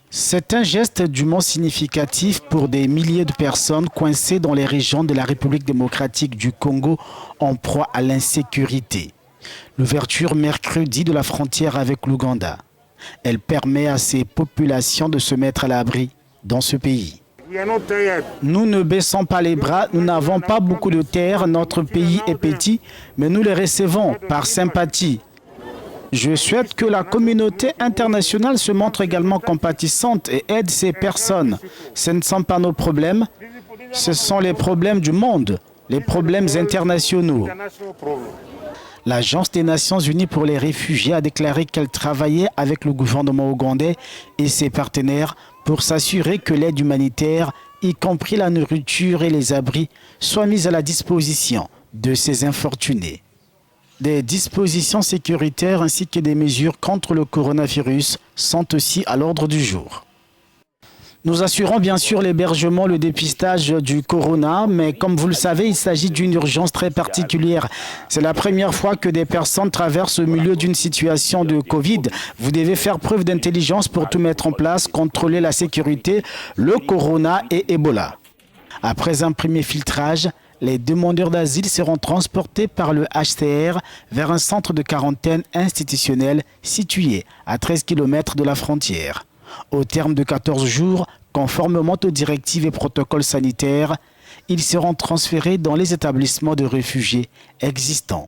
C'est un geste dûment significatif pour des milliers de personnes coincées dans les régions de la République démocratique du Congo en proie à l'insécurité. L'ouverture mercredi de la frontière avec l'Ouganda. Elle permet à ces populations de se mettre à l'abri dans ce pays. Nous ne baissons pas les bras, nous n'avons pas beaucoup de terre, notre pays est petit, mais nous les recevons par sympathie. Je souhaite que la communauté internationale se montre également compatissante et aide ces personnes. Ce ne sont pas nos problèmes, ce sont les problèmes du monde, les problèmes internationaux. L'Agence des Nations Unies pour les réfugiés a déclaré qu'elle travaillait avec le gouvernement ougandais et ses partenaires pour s'assurer que l'aide humanitaire, y compris la nourriture et les abris, soit mise à la disposition de ces infortunés. Des dispositions sécuritaires ainsi que des mesures contre le coronavirus sont aussi à l'ordre du jour. Nous assurons bien sûr l'hébergement, le dépistage du corona, mais comme vous le savez, il s'agit d'une urgence très particulière. C'est la première fois que des personnes traversent au milieu d'une situation de Covid. Vous devez faire preuve d'intelligence pour tout mettre en place, contrôler la sécurité, le corona et Ebola. Après un premier filtrage, les demandeurs d'asile seront transportés par le HCR vers un centre de quarantaine institutionnel situé à 13 km de la frontière. Au terme de 14 jours, conformément aux directives et protocoles sanitaires, ils seront transférés dans les établissements de réfugiés existants.